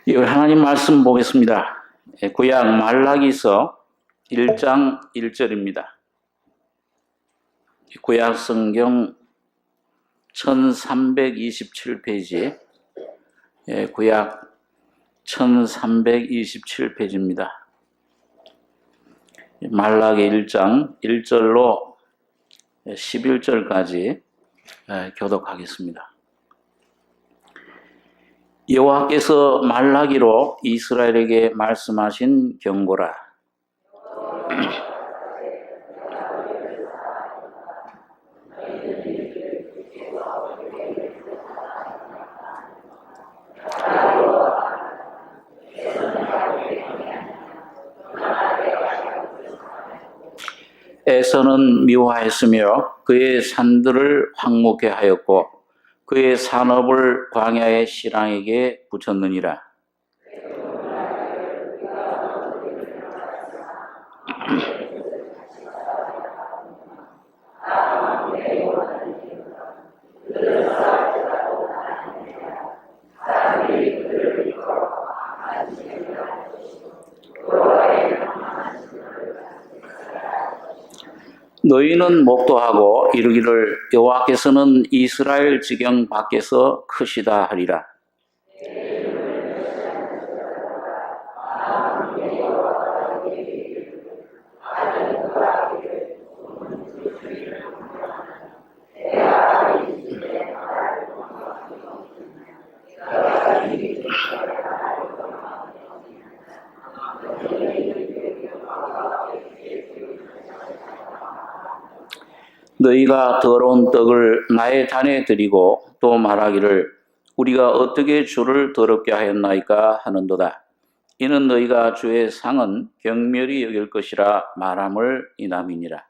이걸 하나님 말씀 보겠습니다. 구약 말라기서 1장 1절입니다. 구약 성경 1327페이지, 구약 1327페이지입니다. 말라기 1장 1절로 11절까지 교독하겠습니다. 여호와께서 말라기로 이스라엘에게 말씀하신 경고라. 에서는 미워하였으며 그의 산들을 황무케 하였고 그의 산업을 광야의 실랑에게 붙였느니라. 너희는 목도하고 이르기를 여호와께서는 이스라엘 지경 밖에서 크시다 하리라. 너희가 더러운 떡을 나의 단에 드리고 또 말하기를 우리가 어떻게 주를 더럽게 하였나이까 하는도다. 이는 너희가 주의 상은 경멸히 여길 것이라 말함을 인함이니라.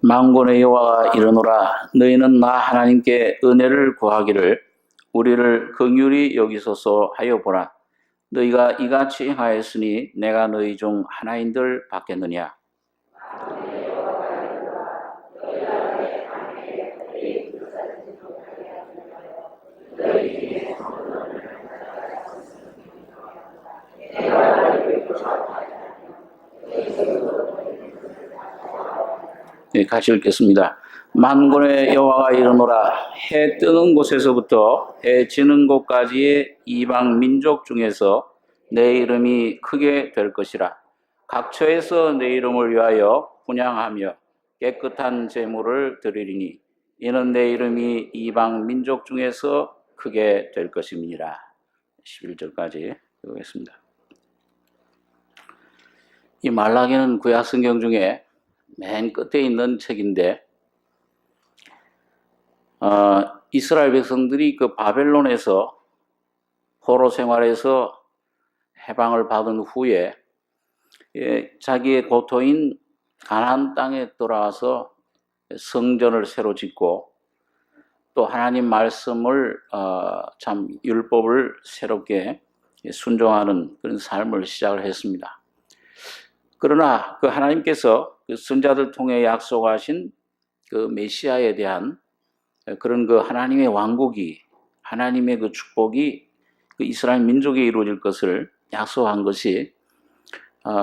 만군의 여호와가 이르노라. 너희는 나 하나님께 은혜를 구하기를 우리를 긍휼히 여기소서 하여 보라. 너희가 이같이 행하였으니 내가 너희 중 하나인들 받겠느냐. 같이 읽겠습니다. 만군의 여호와가 이르노라. 해 뜨는 곳에서부터 해 지는 곳까지의 이방 민족 중에서 내 이름이 크게 될 것이라. 각처에서 내 이름을 위하여 분향하며 깨끗한 제물을 드리리니 이는 내 이름이 이방 민족 중에서 크게 될 것입니다. 11절까지 읽겠습니다. 이 말라기는 구약 성경 중에 맨 끝에 있는 책인데, 이스라엘 백성들이 그 바벨론에서 포로 생활에서 해방을 받은 후에 자기의 고토인 가나안 땅에 돌아와서 성전을 새로 짓고 또 하나님 말씀을 참 율법을 새롭게 순종하는 그런 삶을 시작을 했습니다. 그러나 그 하나님께서 그 선자들 통해 약속하신 그 메시아에 대한 그런 그 하나님의 왕국이, 하나님의 그 축복이 그 이스라엘 민족에 이루어질 것을 약속한 것이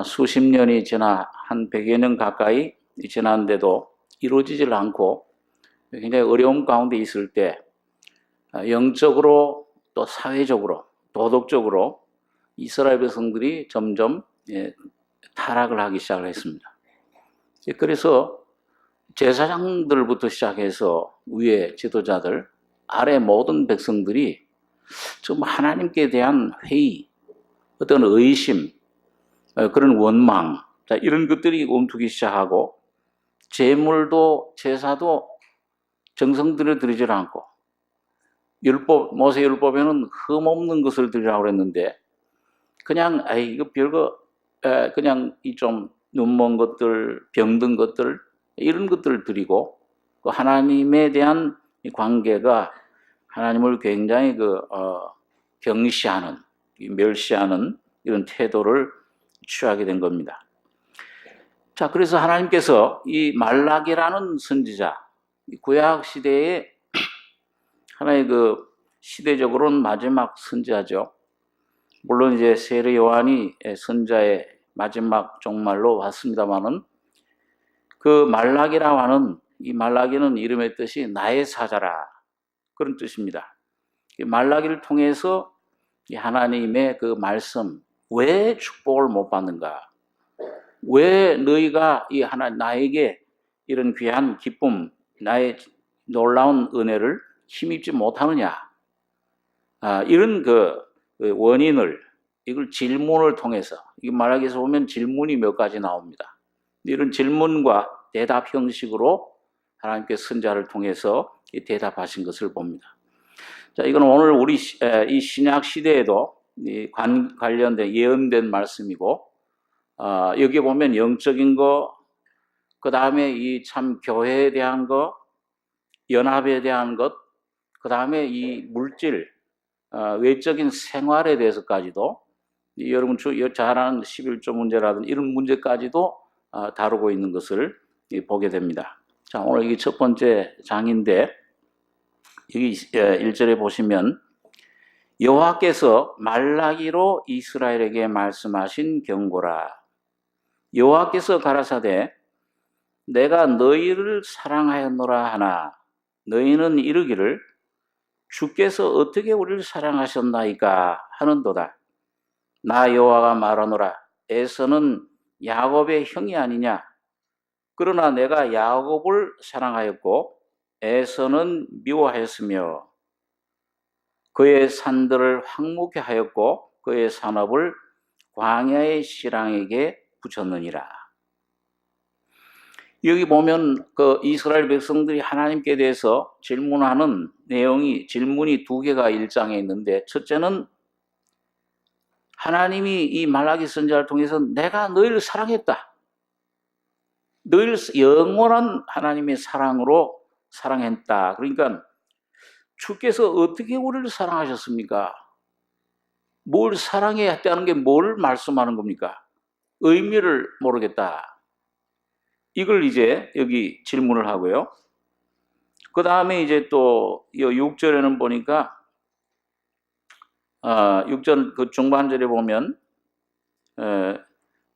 수십 년이 지나 한 100여 년 가까이 지났는데도 이루어지질 않고 굉장히 어려움 가운데 있을 때 영적으로 또 사회적으로 도덕적으로 이스라엘 백성들이 점점 타락을 하기 시작을 했습니다. 그래서 제사장들부터 시작해서 위에 지도자들, 아래 모든 백성들이 좀 하나님께 대한 회의, 어떤 의심, 그런 원망, 이런 것들이 움트기 시작하고 제물도 제사도 정성 들여 드리질 않고 모세 율법에는 흠없는 것을 드리라고 그랬는데 그냥 이거 별거 그냥 이 좀 눈먼 것들, 병든 것들 이런 것들을 드리고 그 하나님에 대한 관계가 하나님을 굉장히 경시하는, 멸시하는 이런 태도를 취하게 된 겁니다. 자, 그래서 하나님께서 이 말라기라는 선지자, 구약 시대에 하나의 시대적으로는 마지막 선지자죠. 물론 이제 세례 요한이 선자의 마지막 종말로 왔습니다만은 그 말라기라고 하는, 이 말라기는 이름의 뜻이 나의 사자라, 그런 뜻입니다. 말라기를 통해서 하나님의 그 말씀, 왜 축복을 못 받는가? 왜 너희가 나에게 이런 귀한 기쁨, 나의 놀라운 은혜를 힘입지 못하느냐? 이런 원인을, 이걸 질문을 통해서, 이 말라기에서 보면 질문이 몇 가지 나옵니다. 이런 질문과 대답 형식으로 하나님께서 선자를 통해서 대답하신 것을 봅니다. 자, 이건 오늘 우리 이 신약 시대에도 관련된 예언된 말씀이고, 여기 보면 영적인 거, 그 다음에 이 참 교회에 대한 거, 연합에 대한 것, 그 다음에 이 물질, 외적인 생활에 대해서까지도, 여러분 잘 아는 11조 문제라든지 이런 문제까지도 다루고 있는 것을 보게 됩니다. 자, 오늘 이게 첫 번째 장인데, 여기 1절에 보시면 여호와께서 말라기로 이스라엘에게 말씀하신 경고라. 여호와께서 가라사대 내가 너희를 사랑하였노라 하나 너희는 이르기를 주께서 어떻게 우리를 사랑하셨나이까 하는도다. 나 여호와가 말하노라. 에서는 야곱의 형이 아니냐. 그러나 내가 야곱을 사랑하였고 에서는 미워하였으며 그의 산들을 황무케 하였고 그의 산업을 광야의 실랑에게 붙였느니라. 여기 보면 이스라엘 백성들이 하나님께 대해서 질문하는 질문이 두 개가 1장에 있는데, 첫째는 하나님이 이 말라기 선지자를 통해서 내가 너희를 사랑했다. 너희를 영원한 하나님의 사랑으로 사랑했다. 그러니까 주께서 어떻게 우리를 사랑하셨습니까? 뭘 사랑해야 했다는 게 뭘 말씀하는 겁니까? 의미를 모르겠다. 이걸 이제 여기 질문을 하고요. 그 다음에 이제 또 6절에는 보니까 6절 그 중반절에 보면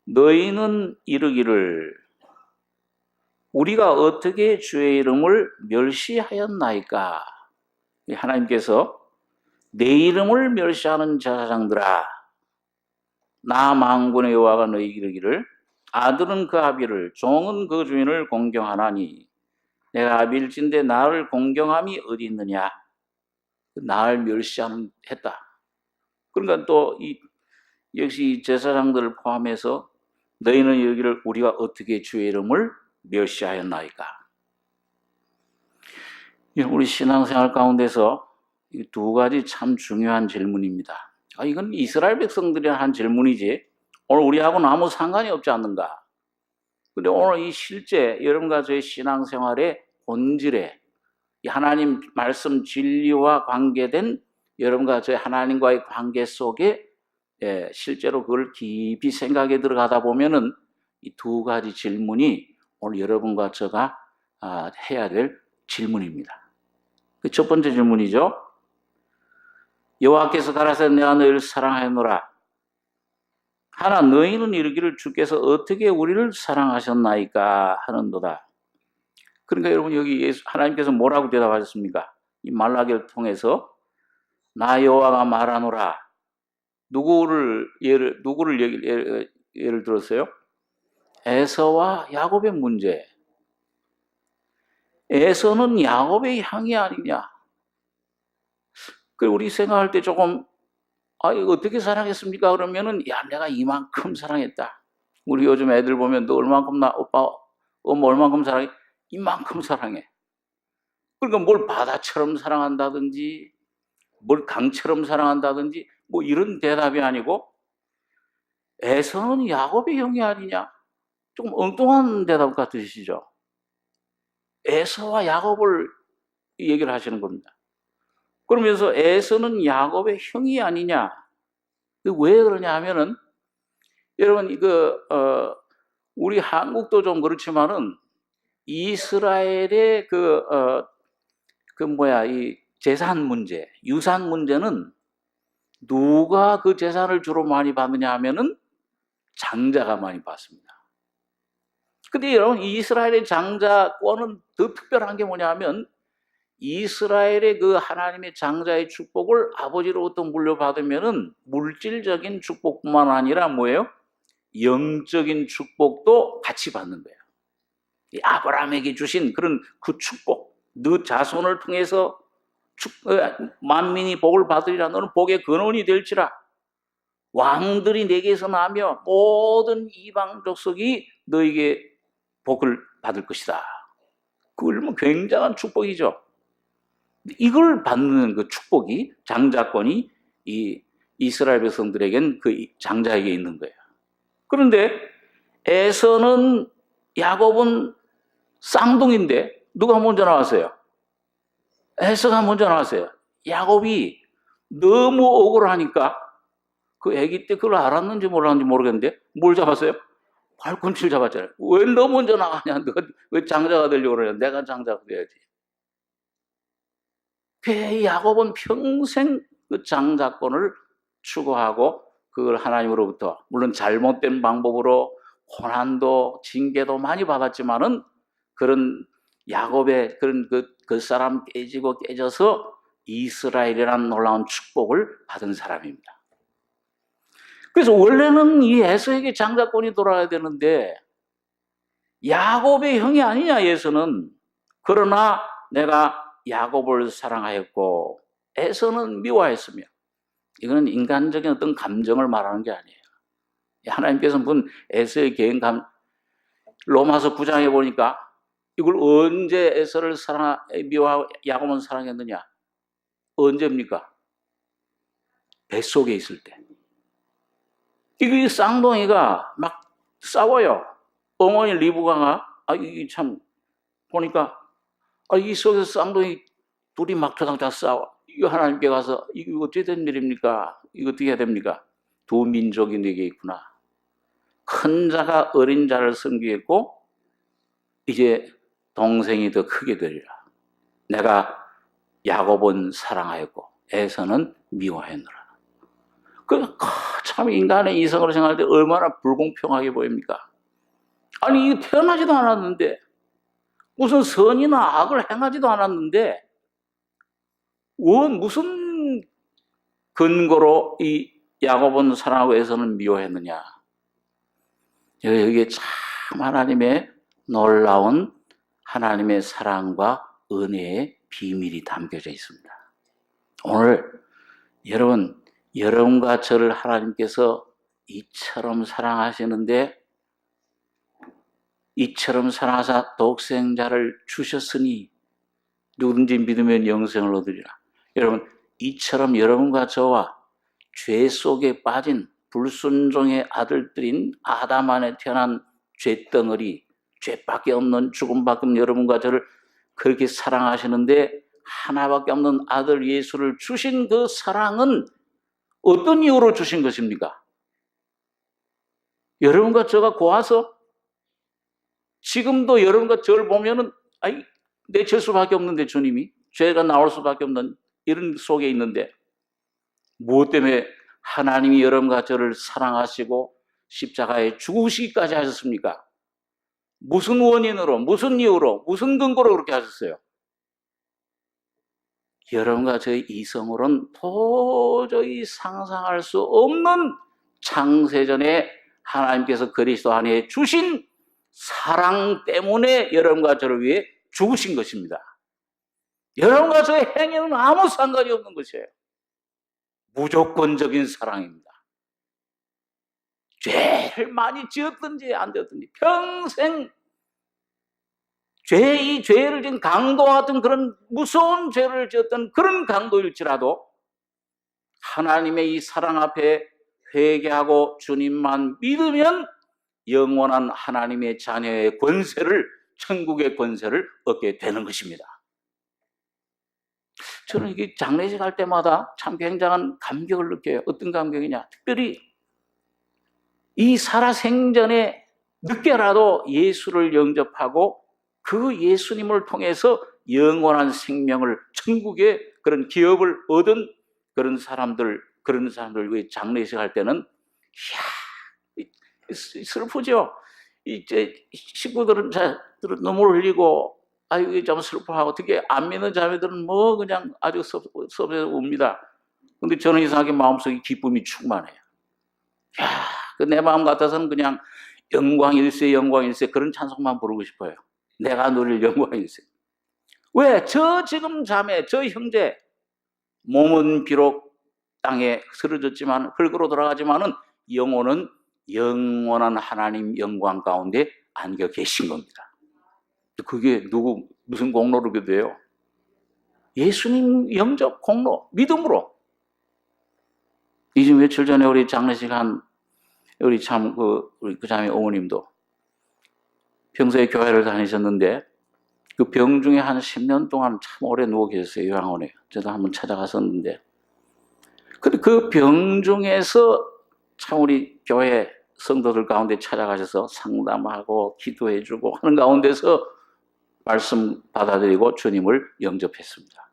너희는 이르기를 우리가 어떻게 주의 이름을 멸시하였나이까? 하나님께서 내 이름을 멸시하는 제사장들아, 나 만군의 여호와가 너희에게 이르기를 아들은 그 아비를 종은 그 주인을 공경하나니 내가 아비일진데 나를 공경함이 어디 있느냐? 나를 멸시했다. 그러니까 또 역시 제사장들을 포함해서 너희는 이르기를 우리가 어떻게 주의 이름을 멸시하였나이까? 우리 신앙생활 가운데서 이 두 가지 참 중요한 질문입니다. 이건 이스라엘 백성들이 한 질문이지 오늘 우리하고는 아무 상관이 없지 않는가? 근데 오늘 이 실제 여러분과 저의 신앙생활의 본질에 이 하나님 말씀 진리와 관계된 여러분과 저의 하나님과의 관계 속에 실제로 그걸 깊이 생각에 들어가다 보면은 이 두 가지 질문이 오늘 여러분과 저가 해야 될 질문입니다. 첫 번째 질문이죠. 여호와께서 가라사대 내가 너희를 사랑하였노라. 하나 너희는 이르기를 주께서 어떻게 우리를 사랑하셨나이까 하는도다. 그러니까 여러분 여기 하나님께서 뭐라고 대답하셨습니까? 이 말라기를 통해서 나 여호와가 말하노라. 누구를 예를 들었어요? 에서와 야곱의 문제. 에서는 야곱의 형이 아니냐. 그리고 우리 생각할 때 조금 이거 어떻게 사랑했습니까? 그러면은 내가 이만큼 사랑했다. 우리 요즘 애들 보면 너 얼만큼 오빠 엄마 얼만큼 사랑해? 이만큼 사랑해. 그러니까 뭘 바다처럼 사랑한다든지 뭘 강처럼 사랑한다든지 뭐 이런 대답이 아니고 에서는 야곱의 형이 아니냐? 조금 엉뚱한 대답 같으시죠? 에서와 야곱을 얘기를 하시는 겁니다. 그러면서 에서는 야곱의 형이 아니냐. 왜 그러냐 하면은, 여러분, 우리 한국도 좀 그렇지만은, 이스라엘의 이 재산 문제, 유산 문제는 누가 그 재산을 주로 많이 받느냐 하면은 장자가 많이 받습니다. 근데 여러분, 이스라엘의 장자권은 더 특별한 게 뭐냐 하면, 이스라엘의 그 하나님의 장자의 축복을 아버지로부터 물려받으면은 물질적인 축복뿐만 아니라 뭐예요? 영적인 축복도 같이 받는 거예요. 이 아브라함에게 주신 그런 그 축복, 너 자손을 통해서 만민이 복을 받으리라. 너는 복의 근원이 될지라. 왕들이 내게서 나며 모든 이방 족속이 너에게 복을 받을 것이다. 그 얼마나 굉장한 축복이죠. 이걸 받는 그 축복이, 장자권이 이 이스라엘 백성들에겐 그 장자에게 있는 거예요. 그런데 에서는, 야곱은 쌍둥이인데 누가 먼저 나왔어요? 에서가 먼저 나왔어요. 야곱이 너무 억울하니까 그 아기 때 그걸 알았는지 몰랐는지 모르겠는데 뭘 잡았어요? 발꿈치를 잡았잖아요. 왜 너 먼저 나가냐? 너가 왜 장자가 되려고 그러냐? 내가 장자가 돼야지. 그 야곱은 평생 그 장자권을 추구하고 그걸 하나님으로부터, 물론 잘못된 방법으로 고난도 징계도 많이 받았지만은, 그런 야곱의 그런 그 사람 깨지고 깨져서 이스라엘이라는 놀라운 축복을 받은 사람입니다. 그래서 원래는 이 에서에게 장자권이 돌아야 되는데 야곱의 형이 아니냐, 에서는. 그러나 내가 야곱을 사랑하였고 에서는 미워했으며, 이거는 인간적인 어떤 감정을 말하는 게 아니에요. 하나님께서 무슨 에서의 개인감, 로마서 9장에 보니까 이걸 언제 에서를 미워하고 야곱은 사랑했느냐? 언제입니까? 뱃속에 있을 때. 이 쌍둥이가 막 싸워요. 어머니 리브가가, 이게 참, 보니까, 이 속에서 쌍둥이 둘이 막 터닥터닥 싸워. 이거 하나님께 가서, 이거 어떻게 된 일입니까? 이거 어떻게 해야 됩니까? 두 민족이 네게 있구나. 큰 자가 어린 자를 섬기겠고, 이제 동생이 더 크게 되리라. 내가 야곱은 사랑하였고, 에서는 미워했노라. 참 인간의 이성으로 생각할 때 얼마나 불공평하게 보입니까? 아니, 이게 태어나지도 않았는데, 무슨 선이나 악을 행하지도 않았는데, 무슨 근거로 이 야곱은 사랑하고 에서는 미워했느냐? 여기에 참 하나님의 놀라운 하나님의 사랑과 은혜의 비밀이 담겨져 있습니다. 오늘 여러분과 저를 하나님께서 이처럼 사랑하시는데, 이처럼 사랑하사 독생자를 주셨으니 누구든지 믿으면 영생을 얻으리라. 여러분, 이처럼 여러분과 저와 죄 속에 빠진 불순종의 아들들인 아담 안에 태어난 죄덩어리, 죄밖에 없는 죽음밖에 없는 여러분과 저를 그렇게 사랑하시는데, 하나밖에 없는 아들 예수를 주신 그 사랑은 어떤 이유로 주신 것입니까? 여러분과 저가 고아서, 지금도 여러분과 저를 보면은, 내칠 수밖에 없는데, 주님이 죄가 나올 수밖에 없는 이런 속에 있는데, 무엇 때문에 하나님이 여러분과 저를 사랑하시고 십자가에 죽으시기까지 하셨습니까? 무슨 원인으로, 무슨 이유로, 무슨 근거로 그렇게 하셨어요? 여러분과 저의 이성으로는 도저히 상상할 수 없는 창세전에 하나님께서 그리스도 안에 주신 사랑 때문에 여러분과 저를 위해 죽으신 것입니다. 여러분과 저의 행위는 아무 상관이 없는 것이에요. 무조건적인 사랑입니다. 죄를 많이 지었든지 안 지었든지 평생 이 죄를 지은 강도와 같은 그런 무서운 죄를 지었던 그런 강도일지라도 하나님의 이 사랑 앞에 회개하고 주님만 믿으면 영원한 하나님의 자녀의 권세를, 천국의 권세를 얻게 되는 것입니다. 저는 이게 장례식 할 때마다 참 굉장한 감격을 느껴요. 어떤 감격이냐? 특별히 이 살아생전에 늦게라도 예수를 영접하고 그 예수님을 통해서 영원한 생명을, 천국의 그런 기업을 얻은 그런 사람들 의 장례식 할 때는 이야, 슬프죠. 이제 식구들은 눈물 흘리고 아이고 좀 슬퍼하고, 특히 안 믿는 자매들은 뭐 그냥 아주 섭섭해서 웁니다. 근데 저는 이상하게 마음속에 기쁨이 충만해요. 야, 그 내 마음 같아서는 그냥 영광일세 영광일세 그런 찬송만 부르고 싶어요. 내가 누릴 영광일세. 왜? 저 지금 자매, 저 형제, 몸은 비록 땅에 쓰러졌지만, 흙으로 돌아가지만은 영혼은 영원한 하나님 영광 가운데 안겨 계신 겁니다. 그게 무슨 공로로 돼요? 예수님 영접 공로, 믿음으로. 이제 며칠 전에 우리 장례식 한 우리 그 자매 어머님도 평소에 교회를 다니셨는데 그 병 중에 한 10년 동안 참 오래 누워 계셨어요. 요양원에. 저도 한번 찾아갔었는데, 근데 그 병 중에서 참 우리 교회 성도들 가운데 찾아가셔서 상담하고 기도해주고 하는 가운데서 말씀 받아들이고 주님을 영접했습니다.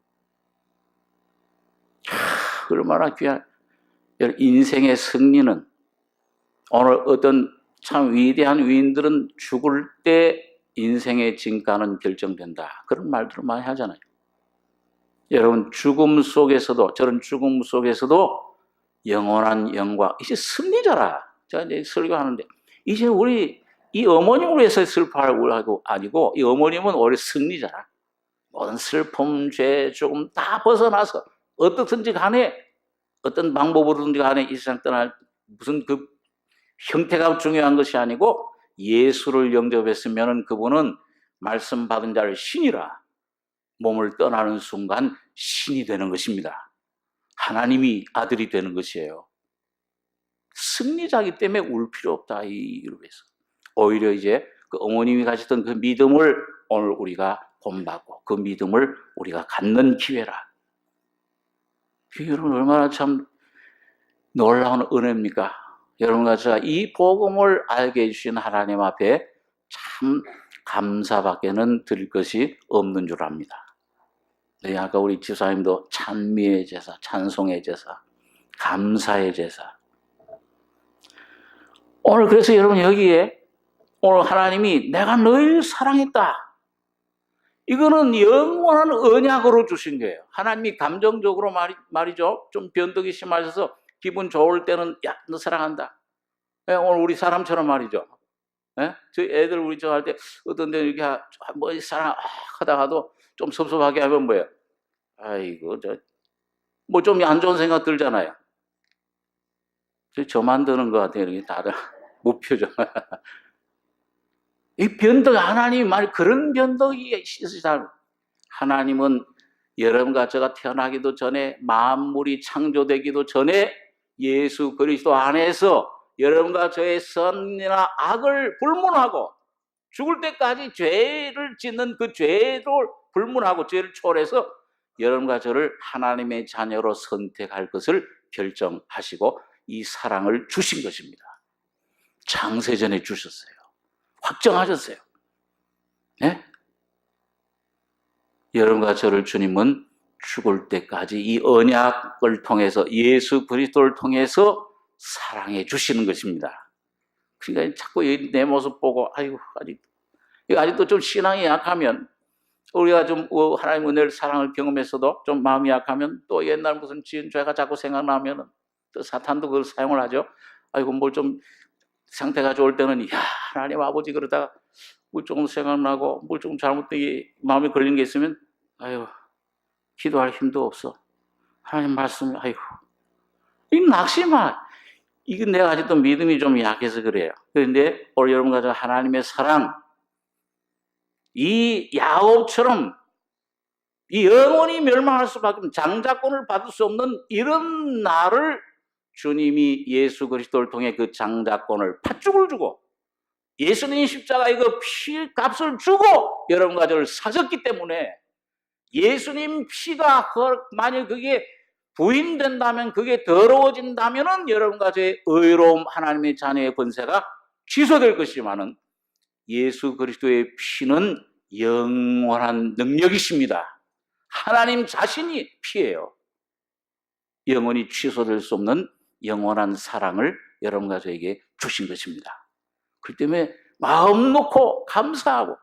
얼마나 귀한 인생의 승리는, 오늘 어떤 참 위대한 위인들은 죽을 때 인생의 진가는 결정된다, 그런 말들을 많이 하잖아요. 여러분, 죽음 속에서도, 저런 죽음 속에서도 영원한 영광, 이제 승리자라. 제가 이제 설교하는데, 이제 우리 이 어머님을 위해서 슬퍼하고 아니고, 이 어머님은 오히려 승리자라. 모든 슬픔, 죄, 죽음 다 벗어나서 어떻든지 간에, 어떤 방법으로든지 간에 이 세상 떠날 무슨 그 형태가 중요한 것이 아니고, 예수를 영접했으면 그분은 말씀 받은 자를 신이라, 몸을 떠나는 순간 신이 되는 것입니다. 하나님이 아들이 되는 것이에요. 승리자이기 때문에 울 필요 없다, 이 이름에서. 오히려 이제 그 어머님이 가졌던 그 믿음을 오늘 우리가 본받고, 그 믿음을 우리가 갖는 기회라. 여러분, 얼마나 참 놀라운 은혜입니까? 여러분과 제가 이 복음을 알게 해주신 하나님 앞에 참 감사밖에는 드릴 것이 없는 줄 압니다. 네, 아까 우리 집사님도 찬미의 제사, 찬송의 제사, 감사의 제사. 오늘 그래서 여러분, 여기에 오늘 하나님이 내가 널 사랑했다, 이거는 영원한 언약으로 주신 거예요. 하나님이 감정적으로 말이죠, 좀 변덕이 심하셔서 기분 좋을 때는 야, 너 사랑한다. 오늘 우리 사람처럼 말이죠. 저희 애들 우리 저 할 때 어떤 데 이렇게 뭐 사랑 하다가도 좀 섭섭하게 하면 뭐예요? 아이고, 뭐 좀 안 좋은 생각 들잖아요. 저만 드는 것 같아요. 이렇게 다들 무표정. 이 변덕, 하나님이 그런 변덕이 있으시다. 하나님은 여러분과 제가 태어나기도 전에, 만물이 창조되기도 전에 예수 그리스도 안에서 여러분과 저의 선이나 악을 불문하고 죽을 때까지 죄를 짓는 그 죄를 불문하고 죄를 초월해서 여러분과 저를 하나님의 자녀로 선택할 것을 결정하시고 이 사랑을 주신 것입니다. 창세전에 주셨어요. 확정하셨어요. 네? 여러분과 저를 주님은 죽을 때까지 이 언약을 통해서, 예수 그리스도를 통해서 사랑해 주시는 것입니다. 그러니까 자꾸 내 모습 보고 아직도 좀 신앙이 약하면, 우리가 좀 하나님 은혜를, 사랑을 경험했어도 좀 마음이 약하면, 또 옛날 무슨 지은 죄가 자꾸 생각나면은 또 사탄도 그걸 사용을 하죠. 뭘 좀 상태가 좋을 때는 야, 하나님 아버지 그러다가 뭘 조금 생각나고 뭘 좀 잘못되게 마음에 걸린 게 있으면 기도할 힘도 없어. 하나님 말씀, 이 낙심아. 이건 내가 아직도 믿음이 좀 약해서 그래요. 그런데 오늘 여러분과 저 하나님의 사랑, 이 야곱처럼 이 영원히 멸망할 수밖에 없는, 장자권을 받을 수 없는 이런 나를 주님이 예수 그리스도를 통해 그 장자권을 팥죽을 주고, 예수님 십자가 이거 피값을 주고 여러분과 저를 사셨기 때문에 예수님 피가 만약 그게 부인된다면, 그게 더러워진다면은 여러분과 저의 의로움, 하나님의 자녀의 권세가 취소될 것이지만은 예수 그리스도의 피는 영원한 능력이십니다. 하나님 자신이 피예요. 영원히 취소될 수 없는 영원한 사랑을 여러분과 저에게 주신 것입니다. 그렇기 때문에 마음 놓고 감사하고,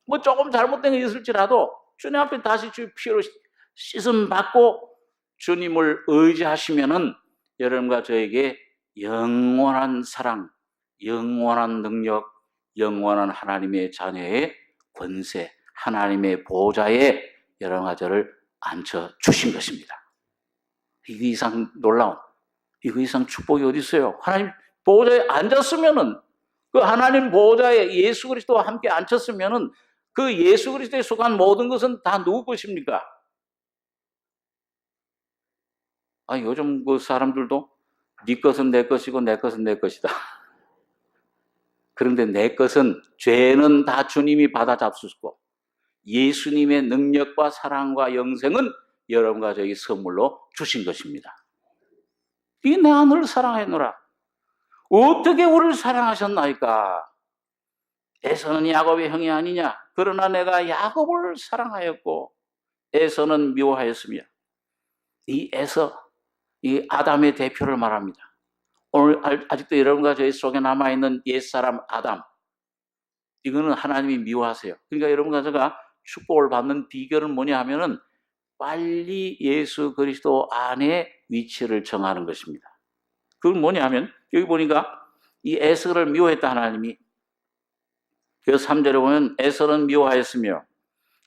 뭐 조금 잘못된 게 있을지라도 주님 앞에 다시 주의 피로 씻음 받고 주님을 의지하시면은 여러분과 저에게 영원한 사랑, 영원한 능력, 영원한 하나님의 자녀의 권세, 하나님의 보좌에 여러분과 저를 앉혀 주신 것입니다. 이거 이상 놀라운, 이거 이상 축복이 어디 있어요? 하나님 보좌에 앉았으면은, 그 하나님 보좌에 예수 그리스도와 함께 앉혔으면은 그 예수 그리스도에 속한 모든 것은 다 누구 것입니까? 요즘 그 사람들도 네 것은 내 것이고 내 것은 내 것이다. 그런데 내 것은, 죄는 다 주님이 받아 잡수시고 예수님의 능력과 사랑과 영생은 여러분과 저에게 선물로 주신 것입니다. 이 내가 너를 사랑하노라. 어떻게 우리를 사랑하셨나이까? 에서는 야곱의 형이 아니냐? 그러나 내가 야곱을 사랑하였고 에서는 미워하였으며. 이 에서, 이 아담의 대표를 말합니다. 오늘 아직도 여러분과 저희 속에 남아있는 옛사람 아담, 이거는 하나님이 미워하세요. 그러니까 여러분과 제가 축복을 받는 비결은 뭐냐 하면은 빨리 예수 그리스도 안에 위치를 정하는 것입니다. 그건 뭐냐 하면, 여기 보니까 이 에서를 미워했다 하나님이. 그 3절에 보면 에서는 미워하였으며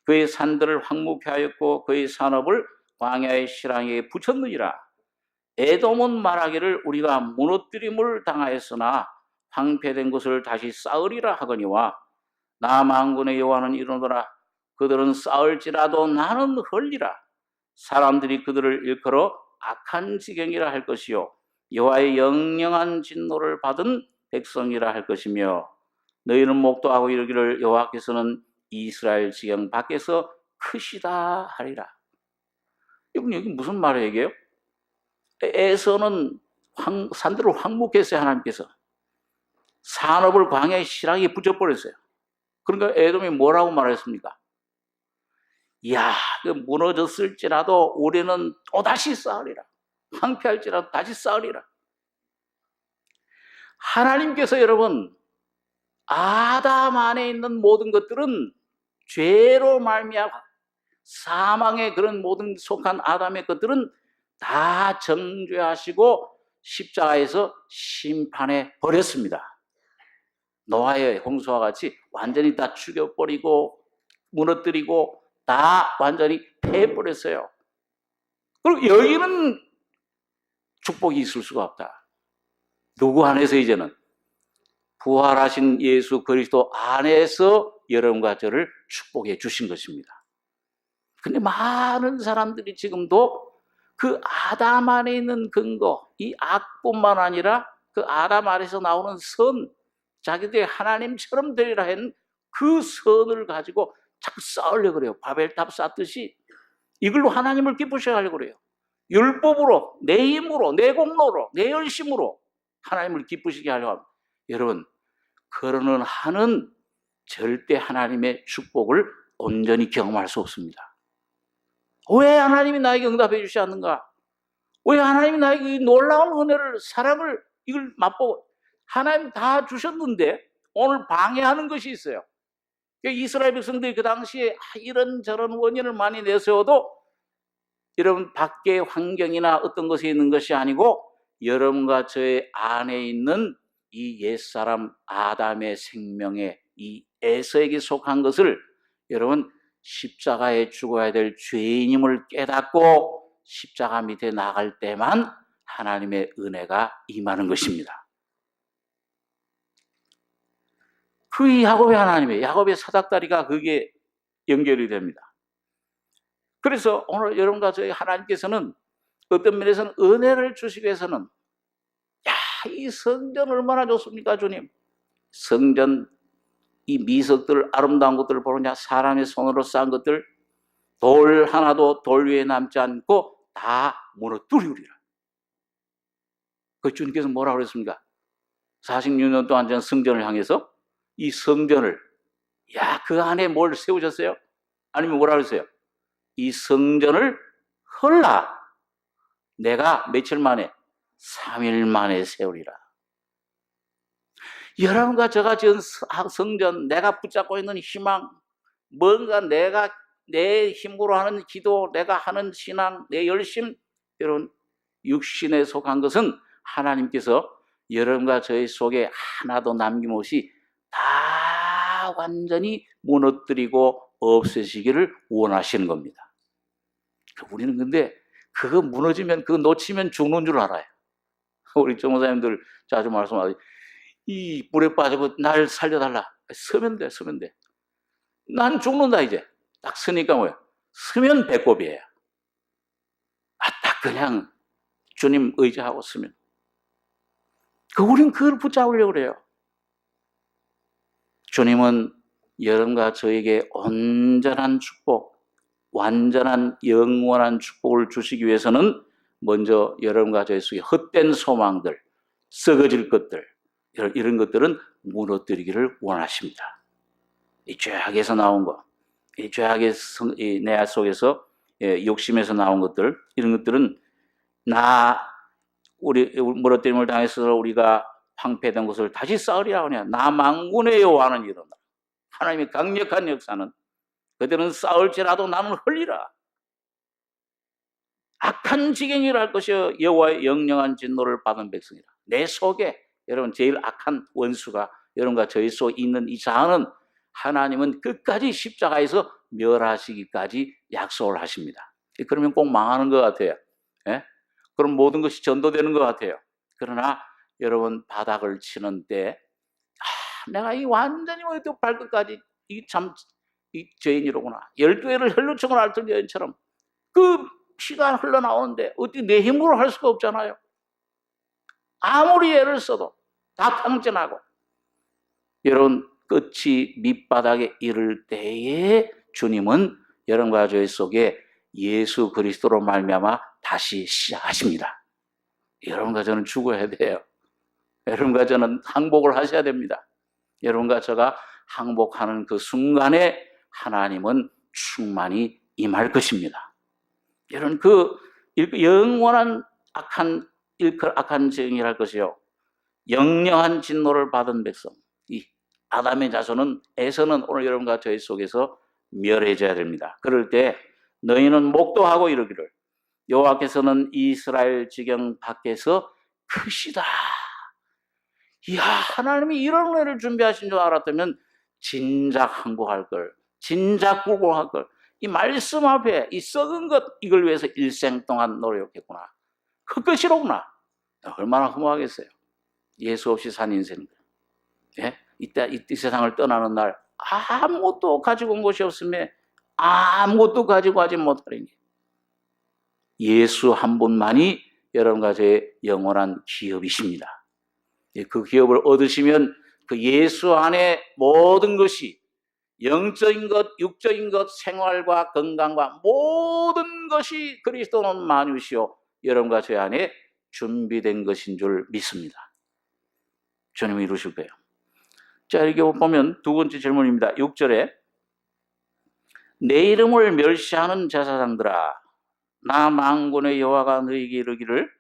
그의 산들을 황무케 하였고 그의 산업을 광야의 실랑이에 붙였느니라. 에돔은 말하기를 우리가 무너뜨림을 당하였으나 황폐된 것을 다시 쌓으리라 하거니와 나 만군의 여호와는 이르노라. 그들은 쌓을지라도 나는 헐리라. 사람들이 그들을 일컬어 악한 지경이라 할 것이요 여호와의 영영한 진노를 받은 백성이라 할 것이며 너희는 목도하고 이르기를 여호와께서는 이스라엘 지경 밖에서 크시다 하리라. 이분 여기 무슨 말을 얘기해요? 에서는 산들을 황묵했어요. 하나님께서 산업을 광야의 실랑이에 붙여버렸어요. 그러니까 에돔이 뭐라고 말했습니까? 이야, 무너졌을지라도 우리는 또다시 쌓으리라. 황폐할지라도 다시 쌓으리라. 하나님께서 여러분, 아담 안에 있는 모든 것들은 죄로 말미암아 사망의 그런 모든 속한 아담의 것들은 다 정죄하시고 십자가에서 심판해 버렸습니다. 노아의 홍수와 같이 완전히 다 죽여버리고 무너뜨리고 다 완전히 패해버렸어요. 그리고 여기는 축복이 있을 수가 없다. 누구 안에서? 이제는 부활하신 예수 그리스도 안에서 여러분과 저를 축복해 주신 것입니다. 근데 많은 사람들이 지금도 그 아담 안에 있는 근거, 이 악뿐만 아니라 그 아담 안에서 나오는 선, 자기들이 하나님처럼 되리라 했는 그 선을 가지고 자꾸 쌓으려고 그래요. 바벨탑 쌓듯이 이걸로 하나님을 기쁘시게 하려고 그래요. 율법으로, 내 힘으로, 내 공로로, 내 열심으로 하나님을 기쁘시게 하려고 합니다. 여러분, 그러는 한은 절대 하나님의 축복을 온전히 경험할 수 없습니다. 왜 하나님이 나에게 응답해 주시지 않는가? 왜 하나님이 나에게 이 놀라운 은혜를, 사랑을 이걸 맛보고, 하나님 다 주셨는데 오늘 방해하는 것이 있어요. 이스라엘 백성들이 그 당시에 이런저런 원인을 많이 내세워도 여러분 밖의 환경이나 어떤 것이 있는 것이 아니고 여러분과 저의 안에 있는 이 옛사람 아담의 생명의 이 에서에게 속한 것을 여러분 십자가에 죽어야 될 죄인임을 깨닫고 십자가 밑에 나갈 때만 하나님의 은혜가 임하는 것입니다. 그 야곱의 하나님의, 야곱의 사닥다리가 그게 연결이 됩니다. 그래서 오늘 여러분과 저희 하나님께서는 어떤 면에서는 은혜를 주시기 위해서는, 이 성전 얼마나 좋습니까 주님? 성전 이 미석들, 아름다운 것들을 보느냐, 사람의 손으로 쌓은 것들, 돌 하나도 돌 위에 남지 않고 다 무너뜨리리라. 그 주님께서 뭐라고 그랬습니까? 46년 동안 전 성전을 향해서 이 성전을, 그 안에 뭘 세우셨어요? 아니면 뭐라 그랬어요? 이 성전을 헐라 내가 며칠 만에 3일 만에 세우리라. 여러분과 저가 지은 성전, 내가 붙잡고 있는 희망, 뭔가 내가 내 힘으로 하는 기도, 내가 하는 신앙, 내 열심, 여러분 육신에 속한 것은 하나님께서 여러분과 저희 속에 하나도 남김없이 다 완전히 무너뜨리고 없애시기를 원하시는 겁니다. 우리는 근데 그거 무너지면, 그거 놓치면 죽는 줄 알아요. 우리 전무사님들 자주 말씀하죠. 이 물에 빠지고 날 살려달라. 서면 돼, 서면 돼. 난 죽는다 이제. 딱 서니까 뭐야? 서면 배꼽이에요. 딱 그냥 주님 의지하고 서면. 우린 그걸 붙잡으려고 그래요. 주님은 여러분과 저에게 온전한 축복, 완전한 영원한 축복을 주시기 위해서는 먼저 여러분과 저희 속에 헛된 소망들, 썩어질 것들, 이런 것들은 무너뜨리기를 원하십니다. 이 죄악에서 나온 것, 이 죄악의 내 속에서 욕심에서 나온 것들, 이런 것들은 우리 무너뜨림을 당해서 우리가 황폐된 것을 다시 쌓으리라 하냐. 나 만군의 여호와는 이런다. 하나님의 강력한 역사는 그들은 쌓을지라도 나는 흘리라. 악한 지경이라 할 것이여 여호와의 영영한 진노를 받은 백성이라. 내 속에 여러분 제일 악한 원수가 여러분과 저희 속에 있는 이 자아는 하나님은 끝까지 십자가에서 멸하시기까지 약속을 하십니다. 그러면 꼭 망하는 것 같아요. 예? 그럼 모든 것이 전도되는 것 같아요. 그러나 여러분 바닥을 치는 때 내가 이 완전히 발끝까지 이 죄인이로구나. 12회를 혈루증을 앓던 여인처럼 그 피가 흘러나오는데 어떻게 내 힘으로 할 수가 없잖아요. 아무리 애를 써도 다 탕진하고. 여러분 끝이 밑바닥에 이를 때에 주님은 여러분과 저희 속에 예수 그리스도로 말미암아 다시 시작하십니다. 여러분과 저는 죽어야 돼요. 여러분과 저는 항복을 하셔야 됩니다. 여러분과 저가 항복하는 그 순간에 하나님은 충만히 임할 것입니다. 여러분 그 영원한 악한 증이랄 것이요, 영영한 진노를 받은 백성, 이 아담의 자손은 에서는 오늘 여러분과 저희 속에서 멸해져야 됩니다. 그럴 때 너희는 목도하고 이르기를 여호와께서는 이스라엘 지경 밖에서 크시다. 이야, 하나님이 이런 은혜를 준비하신 줄 알았다면 진작 항복할 걸, 진작 굴복할 걸. 이 말씀 앞에 이 썩은 것, 이걸 위해서 일생 동안 노력했구나. 헛것이로구나. 얼마나 허무하겠어요. 예수 없이 산 인생. 예? 이 세상을 떠나는 날 아무것도 가지고 온 것이 없으며 아무것도 가지고 가지 못하리니 예수 한 분만이 여러분과 저의 영원한 기업이십니다. 그 기업을 얻으시면 그 예수 안에 모든 것이 영적인 것, 육적인 것, 생활과 건강과 모든 것이 그리스도는 만유시오 여러분과 저희 안에 준비된 것인 줄 믿습니다. 주님이 이루실 거예요. 자, 이렇게 보면 두 번째 질문입니다. 6절에 내 이름을 멸시하는 제사장들아, 나 만군의 여호와가 너희에게 이르기를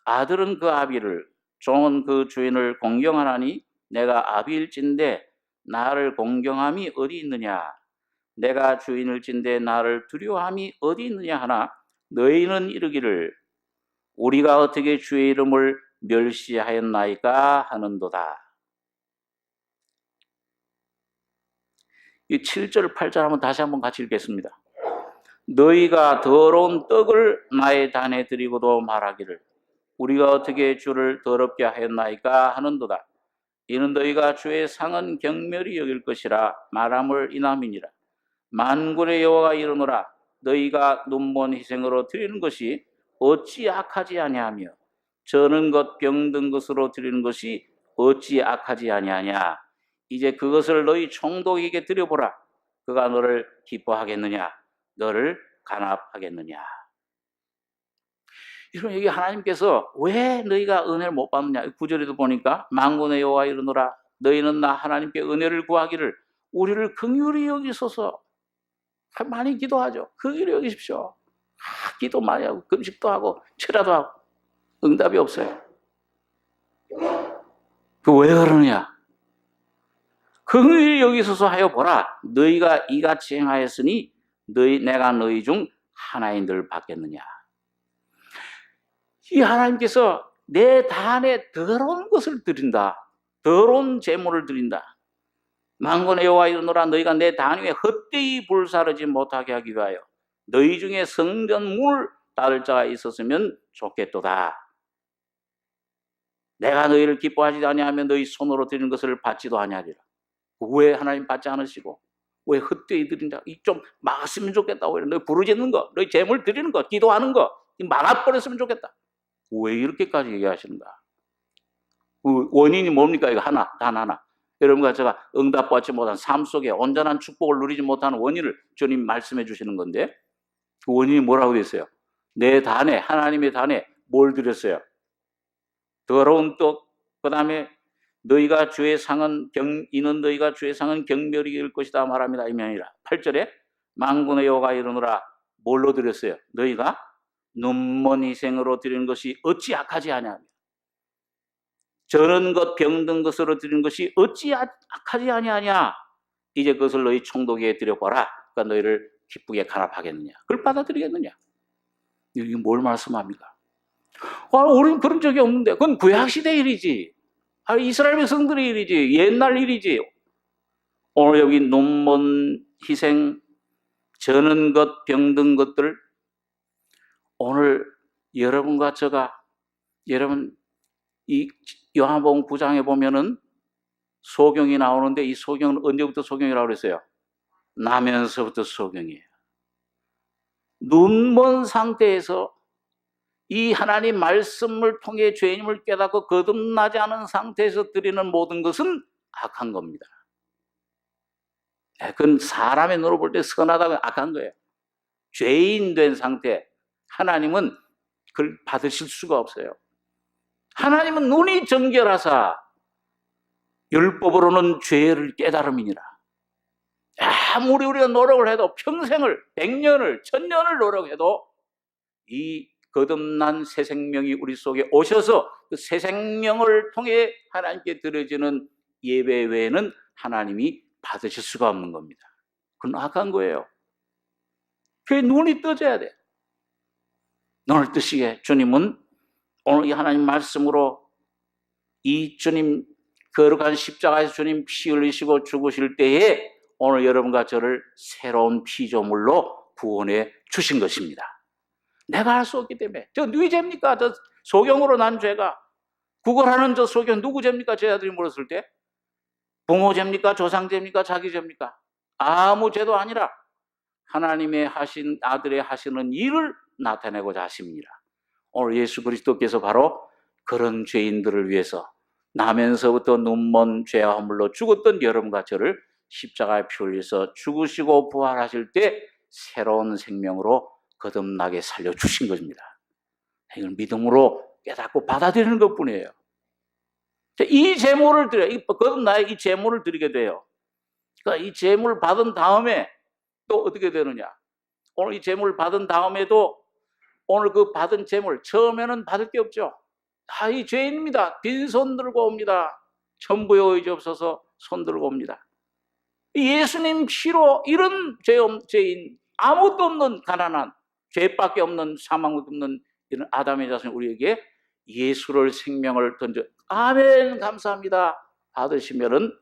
아들은 그 아비를, 종은 그 주인을 공경하나니 내가 아비일진데 나를 공경함이 어디 있느냐? 내가 주인일진데 나를 두려워함이 어디 있느냐 하나 너희는 이르기를 우리가 어떻게 주의 이름을 멸시하였나이까 하는도다. 이 7절 8절 한번 다시 한번 같이 읽겠습니다. 너희가 더러운 떡을 나의 단에 드리고도 말하기를 우리가 어떻게 주를 더럽게 하였나이까 하는도다. 이는 너희가 주의 상은 경멸히 여길 것이라 말함을 인함이니라. 만군의 여호와가 이르노라 너희가 눈먼 희생으로 드리는 것이 어찌 악하지 아니하며 저는 것 병든 것으로 드리는 것이 어찌 악하지 아니하냐. 이제 그것을 너희 총독에게 드려보라. 그가 너를 기뻐하겠느냐. 너를 간합하겠느냐. 이런 얘기 하나님께서 왜 너희가 은혜를 못 받느냐. 9절에도 보니까 만군의 여호와 이르노라 너희는 나 하나님께 은혜를 구하기를 우리를 긍휼히 여기소서. 많이 기도하죠. 긍휼히 여기십시오. 기도 많이 하고 금식도 하고 철야도 하고 응답이 없어요. 그 왜 그러느냐. 긍휼히 여기소서 하여 보라. 너희가 이같이 행하였으니 내가 너희 중 하나인들 받겠느냐. 이 하나님께서 내 단에 더러운 것을 드린다. 더러운 제물을 드린다. 만군의 여호와 이르노라 너희가 내 단 위에 헛되이 불사르지 못하게 하기 위하여 너희 중에 성전 문을 닫을 자가 있었으면 좋겠도다. 내가 너희를 기뻐하지 아니하면 너희 손으로 드리는 것을 받지도 아니하리라. 왜 하나님 받지 않으시고 왜 헛되이 드린다. 좀 막았으면 좋겠다. 너희 부르짖는 거, 너희 제물 드리는 거, 기도하는 거 막아버렸으면 좋겠다. 왜 이렇게까지 얘기하시는가? 원인이 뭡니까? 이거 단 하나. 여러분과 제가 응답받지 못한 삶 속에 온전한 축복을 누리지 못하는 원인을 주님 말씀해 주시는 건데 그 원인이 뭐라고 되어 있어요? 내 단에, 하나님의 단에 뭘 드렸어요? 더러운 떡, 그 다음에 너희가 주의 상은 이는 너희가 주의 상은 경멸이 일 것이다 말합니다. 이면이라. 8절에 만군의 여호와가 이르노라 뭘로 드렸어요? 너희가 눈먼 희생으로 드리는 것이 어찌 악하지 아니하며 저런 것 병든 것으로 드리는 것이 어찌 악하지 아니하냐. 이제 그것을 너희 총독에게 드려보라. 그러니까 너희를 기쁘게 간합하겠느냐. 그걸 받아들이겠느냐. 이게 뭘 말씀합니까? 우리는 그런 적이 없는데 그건 구약시대 일이지. 이스라엘 백성들의 일이지. 옛날 일이지. 오늘 여기 눈먼 희생, 저는 것, 병든 것들 오늘 여러분과 제가 여러분 이 요한복음 9장에 보면은 소경이 나오는데 이 소경은 언제부터 소경이라고 그랬어요? 나면서부터 소경이에요. 눈먼 상태에서 이 하나님 말씀을 통해 죄인임을 깨닫고 거듭나지 않은 상태에서 드리는 모든 것은 악한 겁니다. 그건 사람의 눈으로 볼 때 선하다고 악한 거예요. 죄인 된 상태 하나님은 그걸 받으실 수가 없어요. 하나님은 눈이 정결하사 율법으로는 죄를 깨달음이니라. 아무리 우리가 노력을 해도 평생을 100년을 1000년을 노력해도 이 거듭난 새 생명이 우리 속에 오셔서 그 새 생명을 통해 하나님께 드려지는 예배 외에는 하나님이 받으실 수가 없는 겁니다. 그건 악한 거예요. 그게 눈이 떠져야 돼. 눈을 뜨시게 주님은 오늘 이 하나님 말씀으로 이 주님 거룩한 십자가에서 주님 피 흘리시고 죽으실 때에 오늘 여러분과 저를 새로운 피조물로 구원해 주신 것입니다. 내가 할 수 없기 때문에. 저 누구 죄입니까? 저 소경으로 난 죄가. 구걸하는 저 소경 누구 죄입니까? 제 아들이 물었을 때. 부모 죄입니까? 조상 죄입니까? 자기 죄입니까? 아무 죄도 아니라 하나님의 하신 아들의 하시는 일을 나타내고자 하십니다. 오늘 예수 그리스도께서 바로 그런 죄인들을 위해서 나면서부터 눈먼 죄와 허물로 죽었던 여러분과 저를 십자가에 피 흘려서 죽으시고 부활하실 때 새로운 생명으로 거듭나게 살려주신 것입니다. 이걸 믿음으로 깨닫고 받아들이는 것뿐이에요. 이 제물을 드려요. 거듭나야 이 제물을 드리게 돼요. 그러니까 이 제물을 받은 다음에 또 어떻게 되느냐. 오늘 이 제물을 받은 다음에도 오늘 그 받은 제물 처음에는 받을 게 없죠. 이 죄인입니다. 빈손 들고 옵니다. 천부의 의지 없어서 손 들고 옵니다. 예수님 피로 이런 죄인 아무것도 없는 가난한 죄밖에 없는 사망도 없는 이런 아담의 자손 우리에게 예수를 생명을 던져 아멘 감사합니다 받으시면은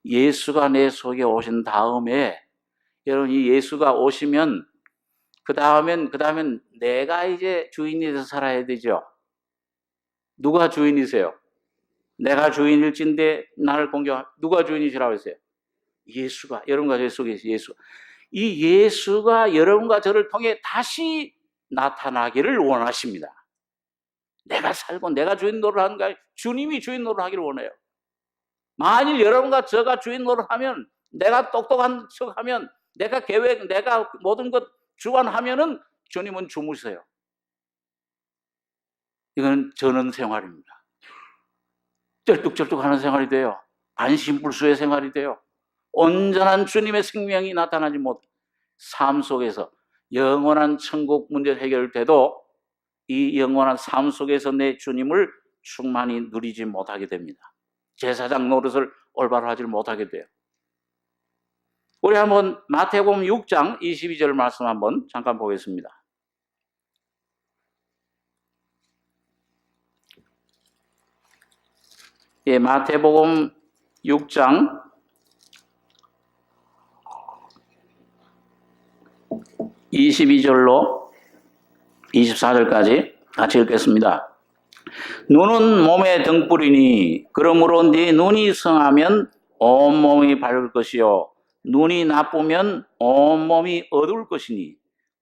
예수가 내 속에 오신 다음에 여러분 이 예수가 오시면 그 다음엔 내가 이제 주인이 돼서 살아야 되죠. 누가 주인이세요? 내가 주인일진데 나를 공경할 누가 주인이시라고 했어요? 예수가 여러분과 저 속에 예수. 이 예수가 여러분과 저를 통해 다시 나타나기를 원하십니다. 내가 살고 내가 주인 노릇 하는 게 아니라 주님이 주인 노릇 하기를 원해요. 만일 여러분과 저가 주인 노릇 하면 내가 똑똑한 척하면 내가 계획, 내가 모든 것 주관하면은 주님은 주무세요. 이건 전원 생활입니다. 쩔뚝쩔뚝하는 생활이 돼요. 반신불수의 생활이 돼요. 온전한 주님의 생명이 나타나지 못, 삶 속에서 영원한 천국 문제 해결돼도 이 영원한 삶 속에서 내 주님을 충만히 누리지 못하게 됩니다. 제사장 노릇을 올바로 하지 못하게 돼요. 우리 한번 마태복음 6장 22절 말씀 한번 잠깐 보겠습니다. 예, 마태복음 6장 22절로 24절까지 같이 읽겠습니다. 눈은 몸의 등불이니 그러므로 네 눈이 성하면 온몸이 밝을 것이요 눈이 나쁘면 온몸이 어두울 것이니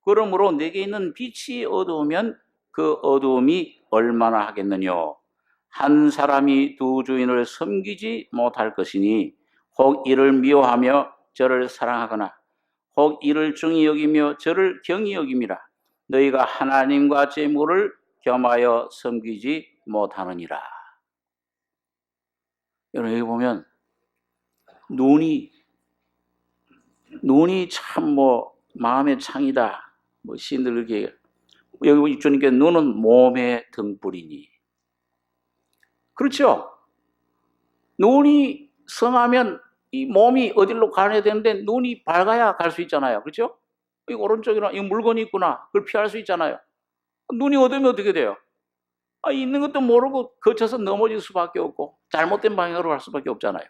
그러므로 내게 있는 빛이 어두우면 그 어두움이 얼마나 하겠느냐. 한 사람이 두 주인을 섬기지 못할 것이니 혹 이를 미워하며 저를 사랑하거나 혹 이를 중히 여기며 저를 경히 여김이라. 너희가 하나님과 재물을 겸하여 섬기지 못하느니라. 여러분 여기 보면 눈이 참 마음의 창이다. 시인들 그렇게 여기 주님께 눈은 몸의 등불이니. 그렇죠? 눈이 성하면 이 몸이 어디로 가야 되는데 눈이 밝아야 갈 수 있잖아요. 그렇죠? 이 오른쪽이나 이 물건이 있구나. 그걸 피할 수 있잖아요. 눈이 어두우면 어떻게 돼요? 있는 것도 모르고 거쳐서 넘어질 수밖에 없고 잘못된 방향으로 갈 수밖에 없잖아요.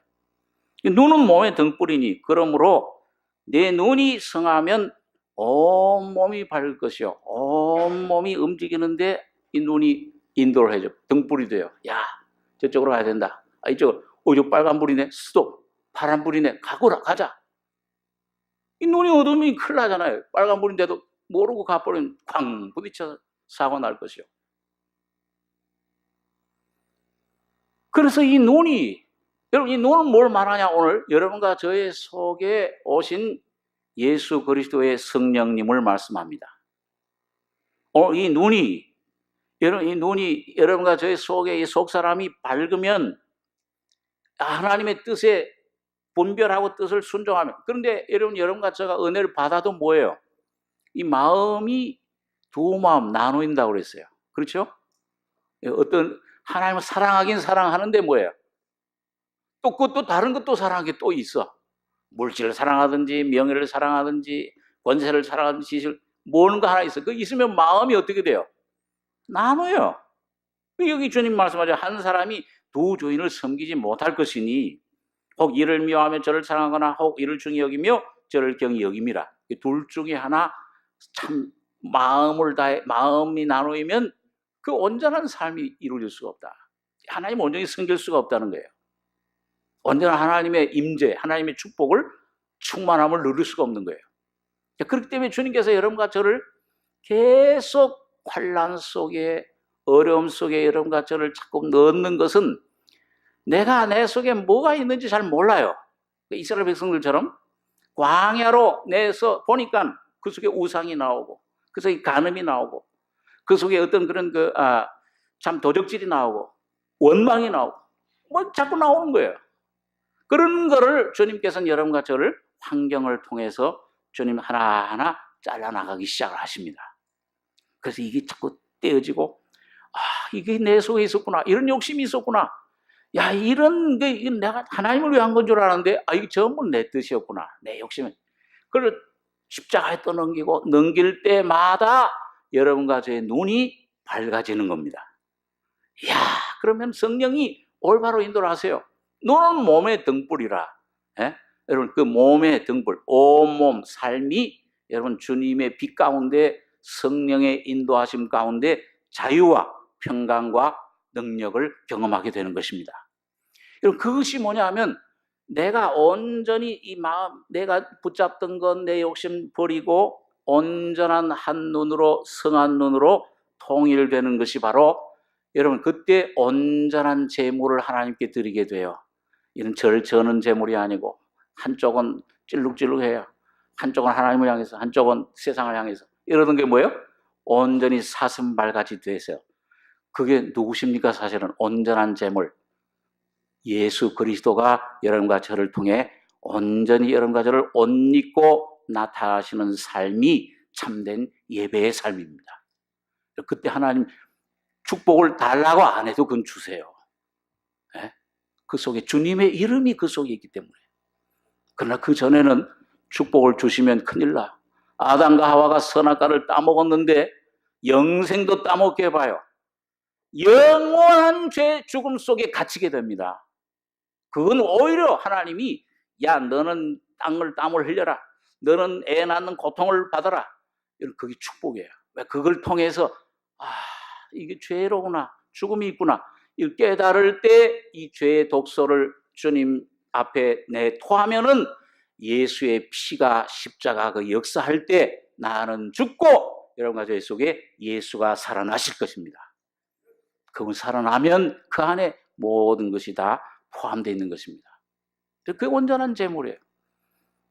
눈은 몸의 등불이니 그러므로 내 눈이 성하면 온몸이 밝을 것이요 온몸이 움직이는데 이 눈이 인도를 해줘. 등불이 돼요. 야, 저쪽으로 가야 된다. 이쪽으로. 저 빨간불이네. 스톱. 파란불이네. 가자. 이 눈이 어두우면 큰일 나잖아요. 빨간불인데도 모르고 가버리면 쾅 부딪혀서 사고 날 것이요. 그래서 이 눈이, 여러분 이 눈은 뭘 말하냐? 오늘 여러분과 저의 속에 오신 예수 그리스도의 성령님을 말씀합니다. 이 눈이 여러분과 저의 속에 이 속사람이 밝으면 하나님의 뜻에 분별하고 뜻을 순종하면, 그런데 여러분과 제가 은혜를 받아도 뭐예요? 이 마음이 두 마음 나누인다고 그랬어요. 그렇죠? 어떤 하나님을 사랑하긴 사랑하는데 뭐예요? 또 다른 것도 사랑하는 게 또 있어. 물질을 사랑하든지 명예를 사랑하든지 권세를 사랑하든지 지식을 뭔가 하나 있어. 그 있으면 마음이 어떻게 돼요? 나눠요. 여기 주님 말씀하죠. 한 사람이 두 주인을 섬기지 못할 것이니 혹 이를 미워하며 저를 사랑하거나 혹 이를 중히 여기며 저를 경히 여김이라. 둘 중에 하나 참 마음이 나누면 그 온전한 삶이 이루어질 수가 없다. 하나님 온전히 섬길 수가 없다는 거예요. 온전한 하나님의 임재, 하나님의 축복을 충만함을 누릴 수가 없는 거예요. 그렇기 때문에 주님께서 여러분과 저를 계속 환난 속에 어려움 속에 여러분과 저를 자꾸 넣는 것은 내가 내 속에 뭐가 있는지 잘 몰라요. 이스라엘 백성들처럼 광야로 내서 보니까 그 속에 우상이 나오고 그 속에 간음이 나오고 그 속에 어떤 그런 참 도적질이 나오고 원망이 나오고 자꾸 나오는 거예요. 그런 거를 주님께서는 여러분과 저를 환경을 통해서 주님 하나하나 잘라나가기 시작을 하십니다. 그래서 이게 자꾸 떼어지고 이게 내 속에 있었구나. 이런 욕심이 있었구나. 야, 이런 게 내가 하나님을 위한 건 줄 알았는데 이게 전부 내 뜻이었구나. 내 욕심은. 그걸 십자가에 떠넘기고 넘길 때마다 여러분과 저의 눈이 밝아지는 겁니다. 이야, 그러면 성령이 올바로 인도를 하세요. 눈은 몸의 등불이라. 여러분 그 몸의 등불, 온몸 삶이 여러분 주님의 빛 가운데 성령의 인도하심 가운데 자유와 평강과 능력을 경험하게 되는 것입니다. 여러분 그것이 뭐냐 하면 내가 온전히 이 마음, 내가 붙잡던 건 내 욕심 버리고 온전한 한 눈으로 성한 눈으로 통일되는 것이 바로 여러분 그때 온전한 제물을 하나님께 드리게 돼요. 이런 절 저는 제물이 아니고 한쪽은 찔룩찔룩해요. 한쪽은 하나님을 향해서 한쪽은 세상을 향해서 이러던 게 뭐예요? 온전히 사슴발같이 되세요. 그게 누구십니까? 사실은 온전한 제물, 예수 그리스도가 여러분과 저를 통해 온전히 여러분과 저를 옷 입고 나타나시는 삶이 참된 예배의 삶입니다. 그때 하나님 축복을 달라고 안 해도 그건 주세요. 네? 그 속에 주님의 이름이 그 속에 있기 때문에. 그러나 그 전에는 축복을 주시면 큰일 나. 아담과 하와가 선악과를 따먹었는데 영생도 따먹게 해봐요. 영원한 죄 죽음 속에 갇히게 됩니다. 그건 오히려 하나님이 야 너는 땀을 흘려라. 너는 애 낳는 고통을 받아라. 그게 축복이에요. 왜? 그걸 통해서 이게 죄로구나. 죽음이 있구나. 이걸 깨달을 때 이 죄의 독소를 주님 앞에 내토하면은 예수의 피가 십자가 그 역사할 때 나는 죽고 여러분과 저희 속에 예수가 살아나실 것입니다. 그분 살아나면 그 안에 모든 것이 다 포함되어 있는 것입니다. 그게 온전한 제물이에요.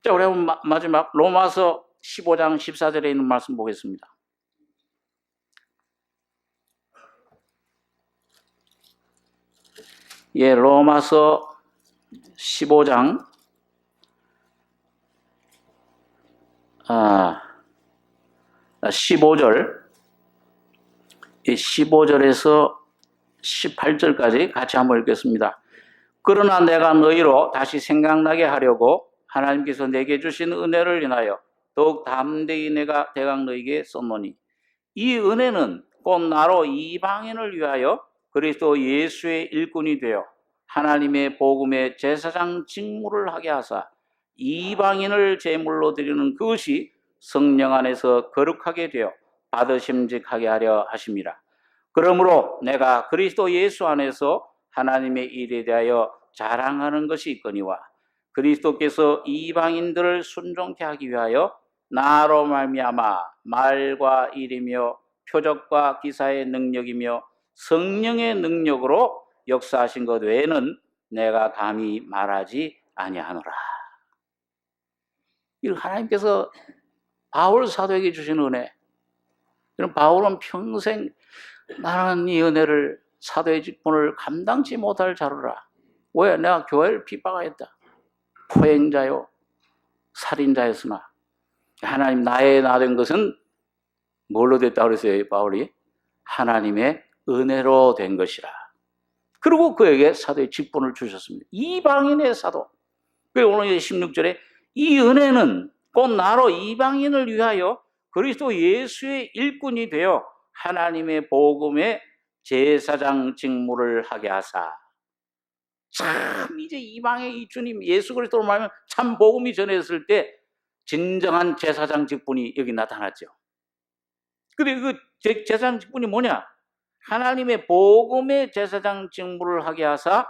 자, 우리 한번 마지막 로마서 15장 14절에 있는 말씀 보겠습니다. 예, 로마서 15장 15절 15절에서 18절까지 같이 한번 읽겠습니다. 그러나 내가 너희로 다시 생각나게 하려고 하나님께서 내게 주신 은혜를 인하여 더욱 담대히 내가 대강 너희에게 썼노니 이 은혜는 곧 나로 이방인을 위하여 그리스도 예수의 일꾼이 되어 하나님의 복음의 제사장 직무를 하게 하사 이방인을 제물로 드리는 그것이 성령 안에서 거룩하게 되어 받으심직하게 하려 하심이라. 그러므로 내가 그리스도 예수 안에서 하나님의 일에 대하여 자랑하는 것이 있거니와 그리스도께서 이방인들을 순종케 하기 위하여 나로 말미암아 말과 일이며 표적과 기사의 능력이며 성령의 능력으로 역사하신 것 외에는 내가 감히 말하지 아니하노라. 이 하나님께서 바울 사도에게 주신 은혜. 바울은 평생 나는 이 은혜를 사도의 직분을 감당치 못할 자로라. 왜? 내가 교회를 핍박하였다. 포행자요 살인자였으나 하나님 나의 나 된 것은 뭘로 됐다고 그랬어요? 바울이 하나님의 은혜로 된 것이라. 그리고 그에게 사도의 직분을 주셨습니다. 이방인의 사도. 그리고 오늘 16절에 이 은혜는 곧 나로 이방인을 위하여 그리스도 예수의 일꾼이 되어 하나님의 복음의 제사장 직무를 하게 하사. 참 이제 이방의 이 주님 예수 그리스도로 말하면 참 복음이 전해졌을 때 진정한 제사장 직분이 여기 나타났죠. 근데 그 제사장 직분이 뭐냐? 하나님의 복음의 제사장 직무를 하게 하사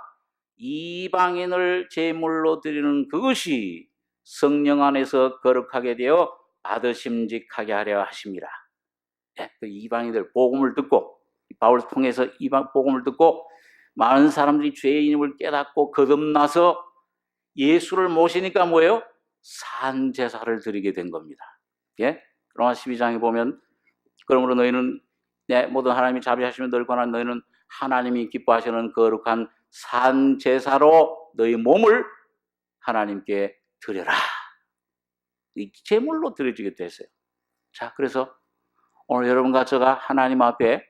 이방인을 제물로 드리는 그것이 성령 안에서 거룩하게 되어 받으심직하게 하려 하심이라. 그 이방인들 복음을 듣고 바울을 통해서 이방 복음을 듣고 많은 사람들이 죄인임을 깨닫고 거듭나서 예수를 모시니까 뭐예요? 산 제사를 드리게 된 겁니다. 예? 로마 12장에 보면 그러므로 너희는 모든 하나님이 자비하시면 늘 권한 너희는 하나님이 기뻐하시는 거룩한 산 제사로 너희 몸을 하나님께 드려라. 이 제물로 드려지게 됐어요. 자, 그래서 오늘 여러분과 제가 하나님 앞에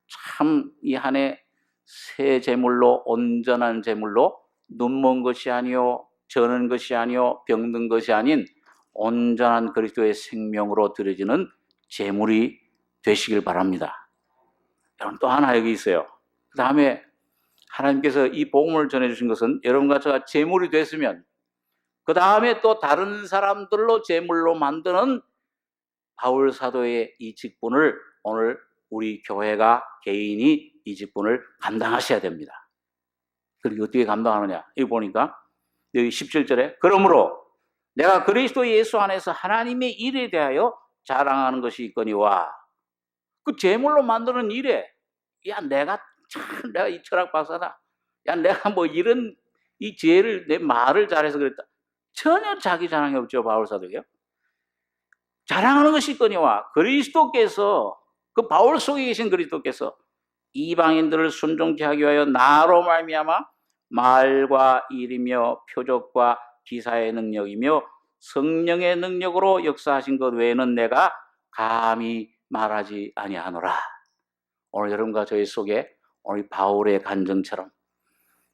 참 이 한 해 새 제물로 온전한 제물로 눈먼 것이 아니요 저는 것이 아니요 병든 것이 아닌 온전한 그리스도의 생명으로 드려지는 제물이 되시길 바랍니다. 여러분 또 하나 여기 있어요. 그 다음에 하나님께서 이 복음을 전해주신 것은 여러분과 제가 제물이 됐으면 그 다음에 또 다른 사람들로 제물로 만드는 바울 사도의 이 직분을 오늘 우리 교회가 개인이 이 직분을 감당하셔야 됩니다. 그리고 어떻게 감당하느냐? 여기 보니까 여기 17절에 그러므로 내가 그리스도 예수 안에서 하나님의 일에 대하여 자랑하는 것이 있거니와 그 제물로 만드는 일에 야 내가 이 철학 박사다. 야 내가 뭐 이런 이 지혜를 내 말을 잘해서 그랬다. 전혀 자기 자랑이 없죠 바울 사도요. 자랑하는 것이거니와 그리스도께서, 그 바울 속에 계신 그리스도께서 이방인들을 순종케 하기 위하여 나로 말미암아 말과 일이며 표적과 기사의 능력이며 성령의 능력으로 역사하신 것 외에는 내가 감히 말하지 아니하노라. 오늘 여러분과 저희 속에 오늘 바울의 간증처럼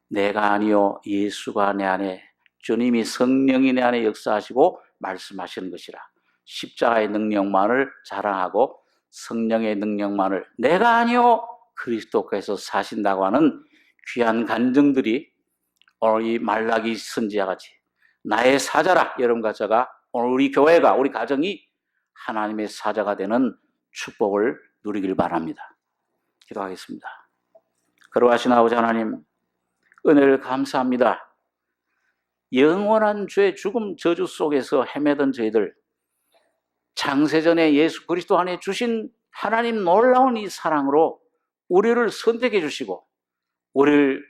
내가 아니요 예수가 내 안에, 주님이 성령이 내 안에 역사하시고 말씀하시는 것이라. 십자가의 능력만을 자랑하고 성령의 능력만을, 내가 아니요 그리스도께서 사신다고 하는 귀한 간증들이 오늘 이 말라기 선지자 같이 나의 사자라, 여러분과 제가, 오늘 우리 교회가, 우리 가정이 하나님의 사자가 되는 축복을 누리길 바랍니다. 기도하겠습니다. 거룩하신 아버지 하나님, 은혜를 감사합니다. 영원한 죄, 죽음, 저주 속에서 헤매던 저희들, 창세전에 예수 그리스도 안에 주신 하나님 놀라운 이 사랑으로 우리를 선택해 주시고 우리를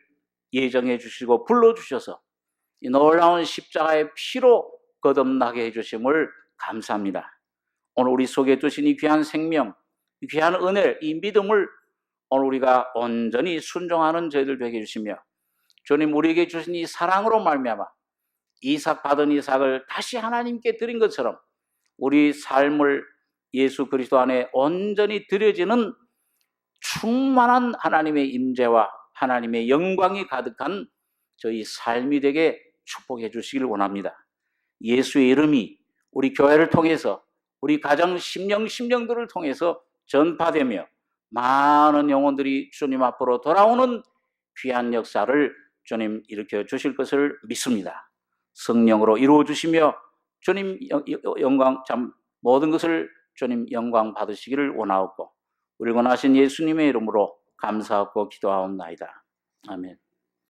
예정해 주시고 불러주셔서 이 놀라운 십자가의 피로 거듭나게 해주심을 감사합니다. 오늘 우리 속에 두신 이 귀한 생명, 이 귀한 은혜, 이 믿음을 오늘 우리가 온전히 순종하는 저희들 되게 해주시며, 주님 우리에게 주신 이 사랑으로 말미암아 이삭 받은 이삭을 다시 하나님께 드린 것처럼 우리 삶을 예수 그리스도 안에 온전히 드려지는 충만한 하나님의 임재와 하나님의 영광이 가득한 저희 삶이 되게 축복해 주시길 원합니다. 예수의 이름이 우리 교회를 통해서, 우리 가정 심령들을 통해서 전파되며 많은 영혼들이 주님 앞으로 돌아오는 귀한 역사를 주님 일으켜 주실 것을 믿습니다. 성령으로 이루어 주시며 주님 영광, 참 모든 것을 주님 영광 받으시기를 원하옵고 우리 원하신 예수님의 이름으로 감사하고 기도하옵나이다. 아멘.